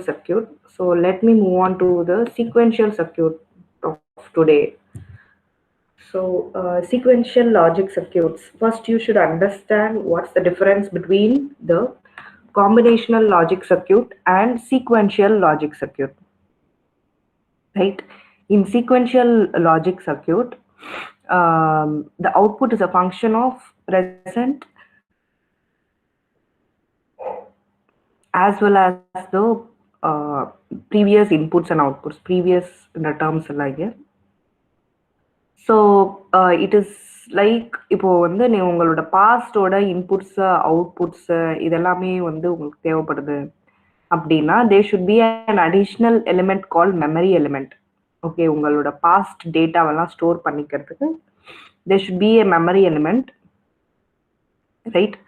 circuit. So let me move on to the sequential circuit of today. So sequential logic circuits. First, you should understand what's the difference between the combinational logic circuit and sequential logic circuit. Right? In sequential logic circuit, the output is a function of present as well as the previous inputs and outputs, previous terms like here. So it is like இப்போ வந்து நீ உங்களோட பாஸ்டோட inputs outputs இதெல்லாமே வந்து உங்களுக்கு தேவைப்படுது அப்படின்னா they should be an additional element call memory element. Okay, உங்களோட பாஸ்ட் டேட்டாவெல்லாம் ஸ்டோர் பண்ணிக்கிறதுக்கு they should be a memory element, right?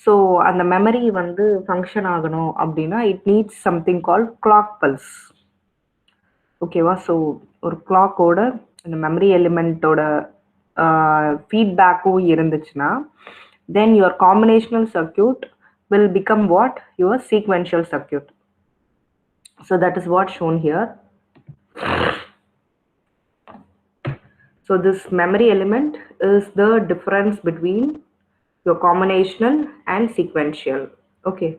So அந்த மெமரி வந்து ஃபங்க்ஷன் ஆகணும் அப்படின்னா it needs something call clock pulse. ஓகேவா? ஸோ ஒரு கிளாக்கோட இந்த மெமரி எலிமெண்ட்டோட ஃபீட்பேக்கும் இருந்துச்சுன்னா then your combinational circuit will become what? Your sequential circuit. So that is what shown here. So this memory element is the difference between your combinational and sequential. Okay,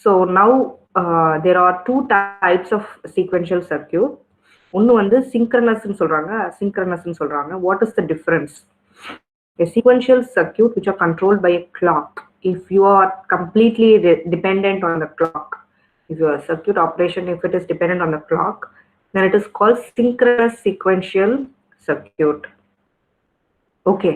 so now there are two types of sequential circuit. ஒன்று வந்து சிங்க்ரனஸ்ன்னு சொல்கிறாங்க, அசிங்க்ரனஸ்ன்னு சொல்கிறாங்க. What is the difference? A sequential circuit which are controlled by a clock. If you are completely dependent on the clock, if your circuit operation, if it is dependent on the clock, then it is called synchronous sequential circuit. Okay,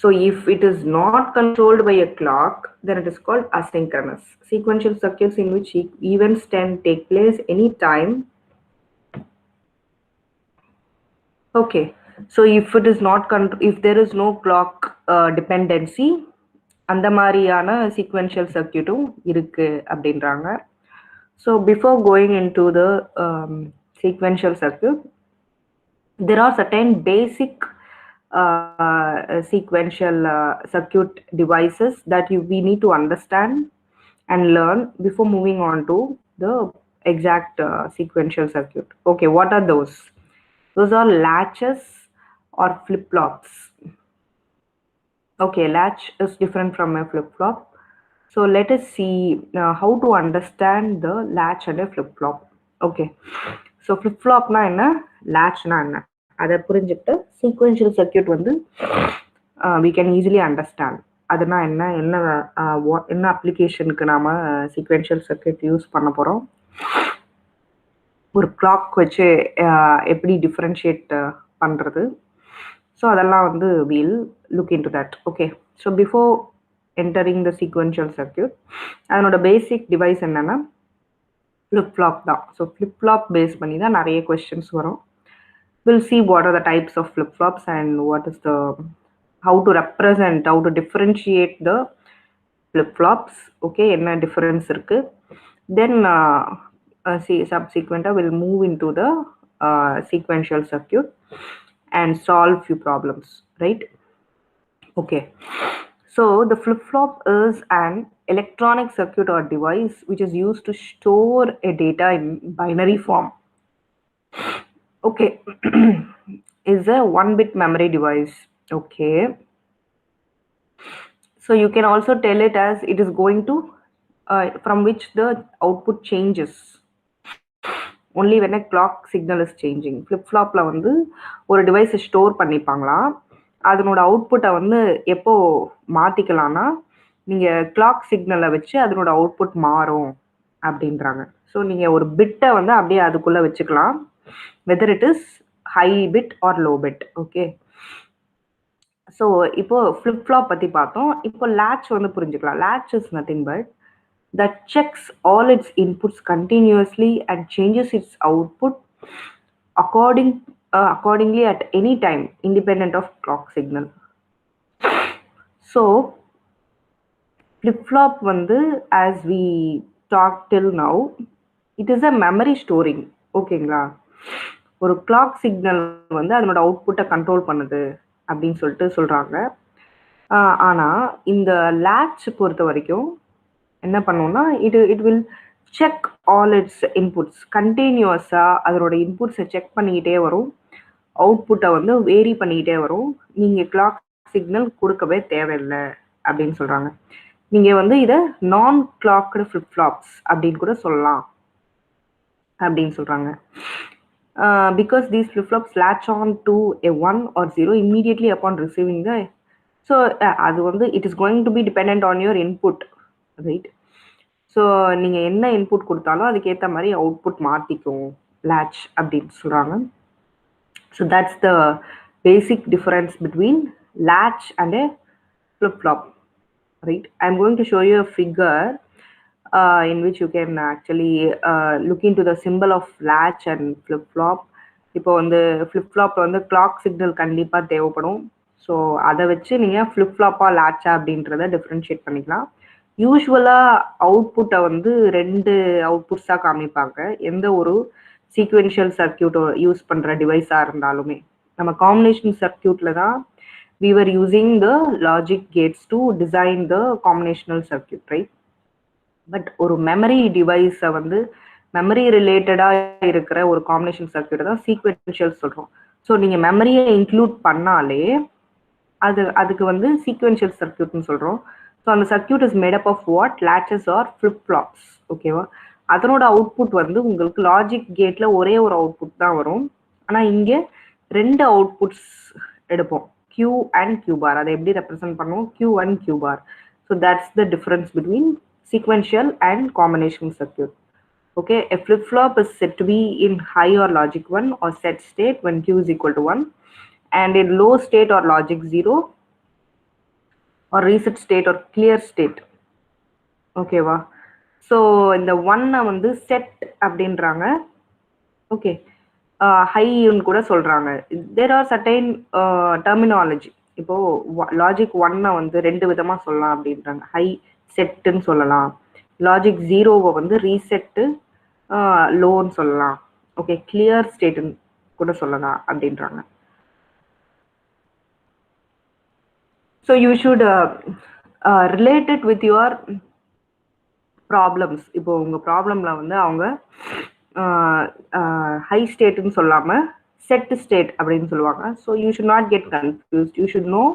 so if it is not controlled by a clock, then it is called asynchronous. Sequential circuits in which events can take place anytime. Okay, so if it is not if there is no clock dependency, அந்த மாதிரியான sequential சர்க்கியூட்டும் இருக்கு அப்படின்றாங்க. So before going in to the sequential circuit, there are certain basic sequential circuit devices that we need to understand and learn before moving on to the exact sequential circuit. Okay, what are those? Those are latches or flip-flops. Okay, latch is different from a flip-flop. So let us see how to understand the latch and a flip-flop. Okay, so flip-flopனா என்ன, latchனா என்ன, அதை புரிஞ்சுக்கிட்டு sequential circuit வந்து we can easily understand. அதுனா என்ன என்ன என்ன அப்ளிகேஷனுக்கு நாம் sequential circuit யூஸ் பண்ண போகிறோம், ஒரு கிளாக் வச்சு எப்படி டிஃப்ரென்ஷியேட் பண்ணுறது, ஸோ அதெல்லாம் வந்து we'll look into that. Okay, so before entering the sequential circuit, அதனோட பேசிக் டிவைஸ் என்னன்னா flip-flop தான். ஸோ flip-flop பேஸ் பண்ணி தான் நிறைய questions வரும். We'll see what are the types of flip-flops and what is the how to represent, how to differentiate the flip-flops. Okay, என்ன difference இருக்கு. Then subsequently we'll move into the sequential circuit and solve few problems, right? Okay, so the flip-flop is an electronic circuit or device which is used to store a data in binary form. Okay, is a 1-bit memory device. Okay, so you can also tell it as it is going to from which the output changes only when a clock signal is changing. Flip-flopல வந்து ஒரு டிவைஸை store பண்ணிப்பாங்களாம், அதனோட அவுட்புட்டை வந்து எப்போ மாற்றிக்கலாம்னா நீங்கள் clock சிக்னலை வச்சு அதனோட அவுட்புட் மாறும் அப்படின்றாங்க. ஸோ நீங்கள் ஒரு பிட்டை வந்து அப்படியே அதுக்குள்ளே வச்சுக்கலாம், whether it is high bit or low bit. Okay, so இப்போ ஃப்ளிப்-ஃப்ளாப் பற்றி பார்த்தோம். இப்போ latch வந்து புரிஞ்சுக்கலாம். latch is nothing but that checks all its inputs continuously and changes its output accordingly at any time independent of clock signal. So flip-flop வந்து as we talked till now, it is a memory storing. ஓகேங்களா, ஒரு clock signal வந்து அதனோட அவுட்புட்டை control பண்ணுது அப்படின்னு சொல்லிட்டு சொல்கிறாங்க. ஆனால் இந்த latch பொறுத்த வரைக்கும் என்ன பண்ணுவோம்னா it will check all it's inputs. கண்டினியூஸாக அதனோட இன்புட்ஸை செக் பண்ணிக்கிட்டே வரும், அவுட்புட்டை வந்து வேரி பண்ணிக்கிட்டே வரும். நீங்கள் கிளாக் சிக்னல் கொடுக்கவே தேவையில்லை அப்படின்னு சொல்கிறாங்க. நீங்கள் வந்து இதை நான் கிளாக்டு ஃப்ளிப் ஃப்ளாப்ஸ் அப்படின்னு கூட சொல்லலாம் அப்படின்னு சொல்கிறாங்க. Because these flip flops latch on to a 1 or 0 immediately upon receiving the, so அது வந்து it is going to be dependent on your input, right? So நீங்கள் என்ன இன்புட் கொடுத்தாலும் அதுக்கேற்ற மாதிரி அவுட்புட் மாற்றிக்கும் latch அப்படின்னு சொல்கிறாங்க. So that's the basic difference between latch and a flip flop, right? I'm going to show you a figure in which you can actually look into the symbol of latch and flip flop. இப்போ வந்து flip flop வந்து clock signal கண்டிப்பாக தேவைப்படும். So அதை வச்சு நீங்கள் flip ஃப்ளாப்பா லேட்சா அப்படின்றத differentiate பண்ணிக்கலாம். யூஸ்வலாக அவுட்புட்டை வந்து 2 அவுட்புட்ஸாக காமிப்பாங்க எந்த ஒரு சீக்வென்ஷியல் சர்க்கியூட்டோ யூஸ் பண்ணுற டிவைஸாக இருந்தாலுமே. நம்ம காம்பினேஷன் சர்க்கியூட்டில் தான் we were using the logic gates to design the combinational circuit, right? But ஒரு மெமரி டிவைஸை வந்து மெமரி ரிலேட்டடாக இருக்கிற ஒரு காம்பினேஷன் சர்க்கியூட்டை தான் சீக்வென்ஷியல் சொல்கிறோம். ஸோ நீங்கள் மெமரியை இன்க்ளூட் பண்ணாலே அதுக்கு வந்து சீக்வென்ஷியல் சர்க்கியூட்னு சொல்கிறோம். ஸோ அந்த circuit is made up of what? Latches are flip flops. ஓகேவா? அதனோட அவுட்புட் வந்து உங்களுக்கு லாஜிக் கேட்டில் ஒரே ஒரு அவுட்புட் தான் வரும். ஆனால் இங்கே 2 அவுட்புட்ஸ் எடுப்போம், Q அண்ட் Q bar. அதை எப்படி ரெப்ரசென்ட் பண்ணுவோம்? Q and Q bar. So that's the difference between sequential and combination circuit. Okay, a flip-flop is said to be in high or logic 1 or set state when Q is equal to 1, and in low state or logic 0 or reset state or clear state. Okay va? So in the 1 வந்து set அப்படின்றாங்க. Okay, high ன்னு கூட சொல்றாங்க. There are certain terminology. இப்போ logic 1 வந்து 2 விதமா சொல்லலாம் அப்படின்றாங்க. ஹை செட்டுன்னு சொல்லலாம், லாஜிக் 0வை வந்து ரீசெட்டு லோன்னு சொல்லலாம், ஓகே, கிளியர் ஸ்டேட்டுன்னு கூட சொல்லலாம் அப்படின்றாங்க. So you should relate it with your problems. இப்போ உங்கள் ப்ராப்ளமில் வந்து அவங்க ஹை ஸ்டேட்டுன்னு சொல்லாமல் செட் ஸ்டேட் அப்படின்னு சொல்லுவாங்க. So you should not get confused. You should know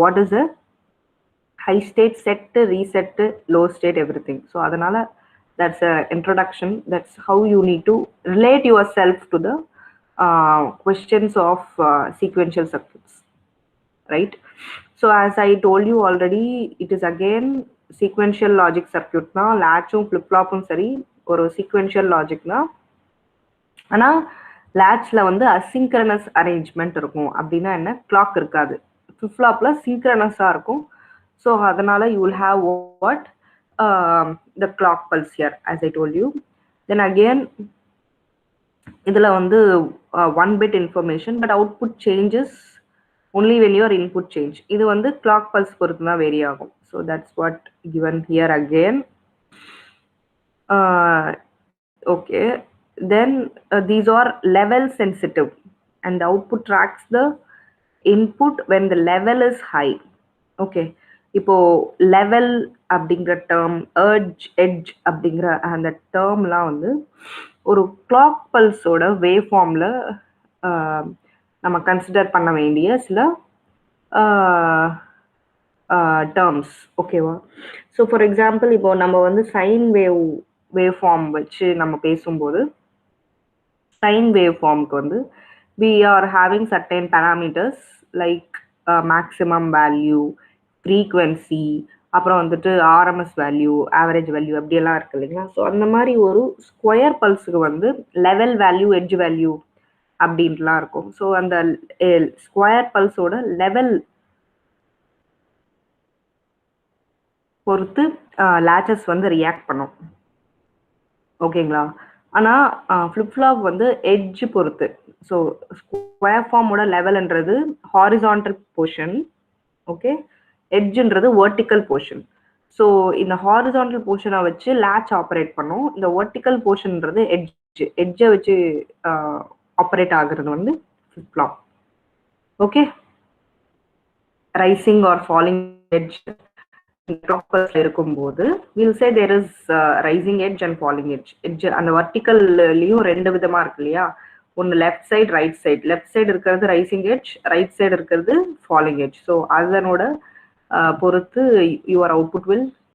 what is a high state, set, reset, low state, everything. So adanala that's a introduction. That's how you need to relate yourself to the questions of sequential circuits, right? So as I told you already, it is again sequential logic circuit na latch flip flop sari or sequential logic na ana latch la வந்து asynchronous arrangement இருக்கும். அப்படின்னா என்ன? clock இருக்காது. flip flopல synchronous இருக்கும். So adanala you will have what? The clock pulse here, as I told you. Then again idhula vandu 1 bit information, but output changes only when your input change. Idu vandu clock pulse poruthu da vary agum. So that's what given here again. Okay, then these are level sensitive, and the output tracks the input when the level is high. Okay, இப்போ level அப்படிங்கிற term, edge அப்படிங்கிற அந்த டேர்ம்லாம் வந்து ஒரு clock பல்ஸோட wave ஃபார்மில் நம்ம consider பண்ண வேண்டிய சில டேர்ம்ஸ். ஓகேவா? ஸோ ஃபார் எக்ஸாம்பிள் இப்போ நம்ம வந்து சைன் வேவ் ஃபார்ம் வச்சு நம்ம பேசும்போது சைன் வேவ் ஃபார்முக்கு வந்து we are having certain parameters like maximum value, frequency, அப்புறம் வந்துட்டு ஆர்எம்எஸ் வேல்யூ, ஆவரேஜ் வேல்யூ அப்படியெல்லாம் இருக்கு இல்லைங்களா? ஸோ அந்த மாதிரி ஒரு ஸ்கொயர் பல்ஸுக்கு வந்து லெவல் வேல்யூ, எட்ஜ் வேல்யூ அப்படின்ட்டுலாம் இருக்கும். ஸோ அந்த ஸ்கொயர் பல்ஸோட லெவல் பொறுத்து லேச்சஸ் வந்து ரியாக்ட் பண்ணும். ஓகேங்களா? ஆனால் ஃப்ளிப் ஃப்ளாப் வந்து எட்ஜ் பொறுத்து. ஸோ ஸ்கொயர் ஃபார்மோட லெவல்ன்றது ஹாரிசான்டல் போர்ஷன், ஓகே, எட்ஜுன்றது வெர்டிக்கல் போர்ஷன். ஸோ இந்த ஹாரிசான்டல் போர்ஷனை வச்சு லேட்ச் ஆப்ரேட் பண்ணும். இந்த வெர்டிக்கல் போர்ஷன்ன்றது எட்ஜை வச்சு ஆப்ரேட் ஆகுறது வந்து flip flop. Okay, rising or falling edge டாப்பர்ஸ்ல இருக்கும்போது will say there is rising edge and falling edge அந்த வர்டிக்கல்லையும் ரெண்டு விதமா இருக்கு இல்லையா, ஒன்று left side right side. Left side இருக்கிறது ரைசிங் எட்ஜ், ரைட் சைடு இருக்கிறது ஃபாலிங் எட்ஜ். ஸோ அதனோட பொறுத்து யுவர் அவுட்புட் வில்